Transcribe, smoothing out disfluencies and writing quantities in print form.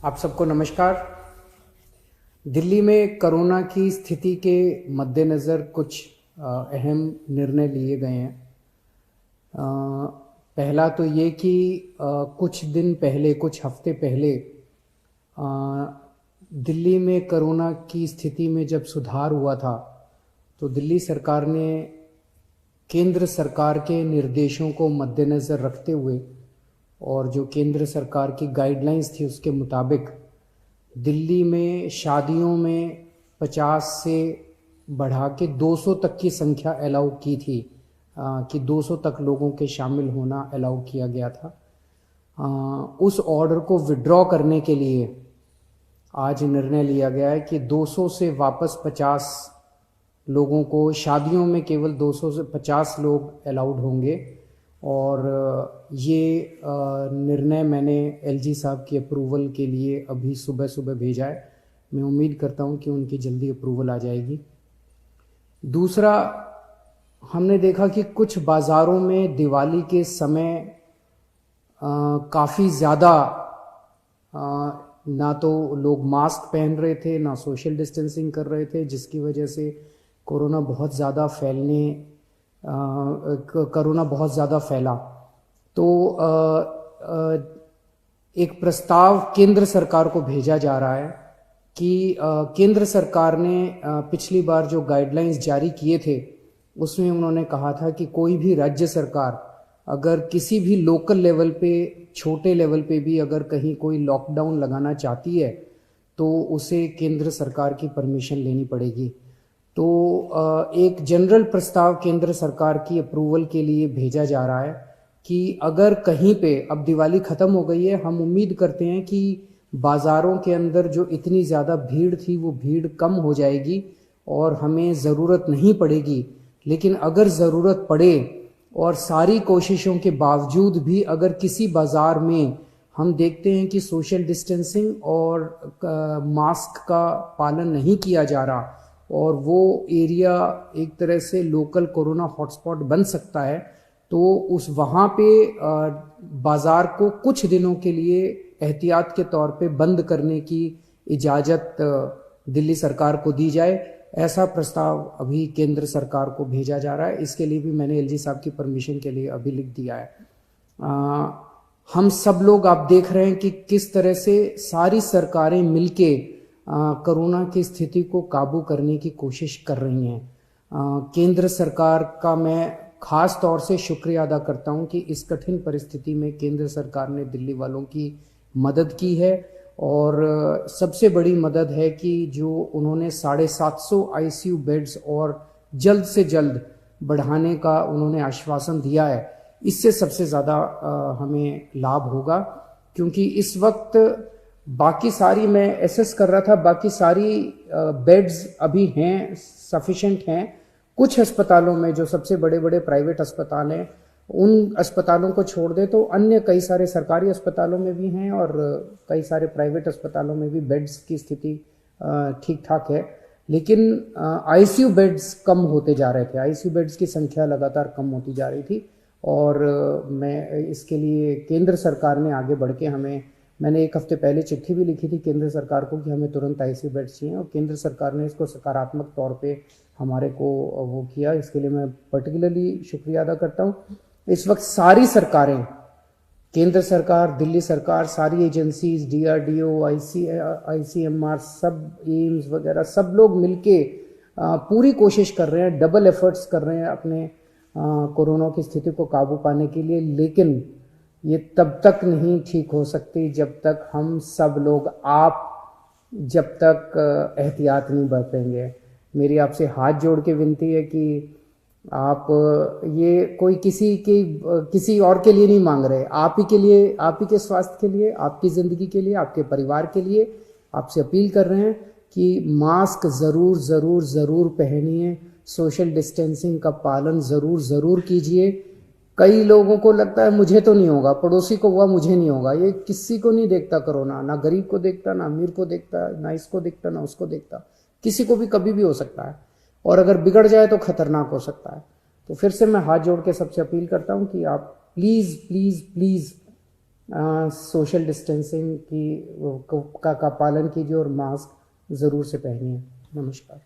आप सबको नमस्कार। दिल्ली में कोरोना की स्थिति के मद्देनज़र कुछ अहम निर्णय लिए गए हैं। पहला तो ये कि कुछ दिन पहले, कुछ हफ्ते पहले दिल्ली में कोरोना की स्थिति में जब सुधार हुआ था तो दिल्ली सरकार ने केंद्र सरकार के निर्देशों को मद्देनज़र रखते हुए और जो केंद्र सरकार की गाइडलाइंस थी उसके मुताबिक दिल्ली में शादियों में 50 से बढ़ा के 200 तक की संख्या अलाउ की थी कि 200 तक लोगों के शामिल होना अलाउ किया गया था। उस ऑर्डर को विड्रॉ करने के लिए आज निर्णय लिया गया है कि 200 से वापस 50 लोगों को, शादियों में केवल 200 से 50 लोग अलाउड होंगे। और ये निर्णय मैंने एलजी साहब की अप्रूवल के लिए अभी सुबह सुबह भेजा है। मैं उम्मीद करता हूँ कि उनकी जल्दी अप्रूवल आ जाएगी। दूसरा, हमने देखा कि कुछ बाज़ारों में दिवाली के समय काफ़ी ज़्यादा ना तो लोग मास्क पहन रहे थे, ना सोशल डिस्टेंसिंग कर रहे थे, जिसकी वजह से कोरोना बहुत ज़्यादा फैला। तो एक प्रस्ताव केंद्र सरकार को भेजा जा रहा है कि केंद्र सरकार ने पिछली बार जो गाइडलाइंस जारी किए थे उसमें उन्होंने कहा था कि कोई भी राज्य सरकार अगर किसी भी लोकल लेवल पे, छोटे लेवल पे भी अगर कहीं कोई लॉकडाउन लगाना चाहती है तो उसे केंद्र सरकार की परमिशन लेनी पड़ेगी। तो एक जनरल प्रस्ताव केंद्र सरकार की अप्रूवल के लिए भेजा जा रहा है कि अगर कहीं पे, अब दिवाली ख़त्म हो गई है, हम उम्मीद करते हैं कि बाज़ारों के अंदर जो इतनी ज़्यादा भीड़ थी वो भीड़ कम हो जाएगी और हमें ज़रूरत नहीं पड़ेगी। लेकिन अगर ज़रूरत पड़े और सारी कोशिशों के बावजूद भी अगर किसी बाज़ार में हम देखते हैं कि सोशल डिस्टेंसिंग और मास्क का पालन नहीं किया जा रहा और वो एरिया एक तरह से लोकल कोरोना हॉटस्पॉट बन सकता है, तो उस वहाँ पे बाज़ार को कुछ दिनों के लिए एहतियात के तौर पे बंद करने की इजाज़त दिल्ली सरकार को दी जाए। ऐसा प्रस्ताव अभी केंद्र सरकार को भेजा जा रहा है। इसके लिए भी मैंने एलजी साहब की परमिशन के लिए अभी लिख दिया है। हम सब लोग, आप देख रहे हैं कि किस तरह से सारी सरकारें मिलके कोरोना की स्थिति को काबू करने की कोशिश कर रही हैं। केंद्र सरकार का मैं खास तौर से शुक्रिया अदा करता हूं कि इस कठिन परिस्थिति में केंद्र सरकार ने दिल्ली वालों की मदद की है। और सबसे बड़ी मदद है कि जो उन्होंने 750 आईसीयू बेड्स और जल्द से जल्द बढ़ाने का उन्होंने आश्वासन दिया है। इससे सबसे ज़्यादा हमें लाभ होगा, क्योंकि इस वक्त बाकी सारी, मैं एसेस कर रहा था, बाकी सारी बेड्स अभी हैं, सफिशेंट हैं। कुछ अस्पतालों में, जो सबसे बड़े बड़े प्राइवेट अस्पताल हैं, उन अस्पतालों को छोड़ दे तो अन्य कई सारे सरकारी अस्पतालों में भी हैं और कई सारे प्राइवेट अस्पतालों में भी बेड्स की स्थिति ठीक ठाक है। लेकिन आईसीयू बेड्स कम होते जा रहे थे, आईसीयू बेड्स की संख्या लगातार कम होती जा रही थी। और मैं इसके लिए केंद्र सरकार ने आगे बढ़ के मैंने एक हफ्ते पहले चिट्ठी भी लिखी थी केंद्र सरकार को कि हमें तुरंत आईसीयू बेड्स चाहिए, और केंद्र सरकार ने इसको सकारात्मक तौर पे हमारे को वो किया। इसके लिए मैं पर्टिकुलरली शुक्रिया अदा करता हूँ। इस वक्त सारी सरकारें, केंद्र सरकार, दिल्ली सरकार, सारी एजेंसीज, डीआरडीओ, आईसीएमआर, सब एम्स वगैरह, सब लोग मिलके पूरी कोशिश कर रहे हैं, डबल एफर्ट्स कर रहे हैं अपने कोरोना की स्थिति को काबू पाने के लिए। लेकिन ये तब तक नहीं ठीक हो सकती जब तक हम सब लोग, जब तक एहतियात नहीं बरतेंगे। मेरी आपसे हाथ जोड़ के विनती है कि आप ये कोई किसी और के लिए नहीं मांग रहे, आप ही के लिए, आप ही के स्वास्थ्य के लिए, आपकी ज़िंदगी के लिए, आपके परिवार के लिए आपसे अपील कर रहे हैं कि मास्क ज़रूर ज़रूर ज़रूर पहनिए, सोशल डिस्टेंसिंग का पालन ज़रूर ज़रूर कीजिए। कई लोगों को लगता है मुझे तो नहीं होगा, पड़ोसी को हुआ मुझे नहीं होगा। ये किसी को नहीं देखता कोरोना, ना गरीब को देखता, ना अमीर को देखता, ना इसको देखता, ना उसको देखता। किसी को भी कभी भी हो सकता है, और अगर बिगड़ जाए तो खतरनाक हो सकता है। तो फिर से मैं हाथ जोड़ के सबसे अपील करता हूं कि आप please please please social distancing की का पालन कीजिए और मास्क ज़रूर से पहनिए। नमस्कार।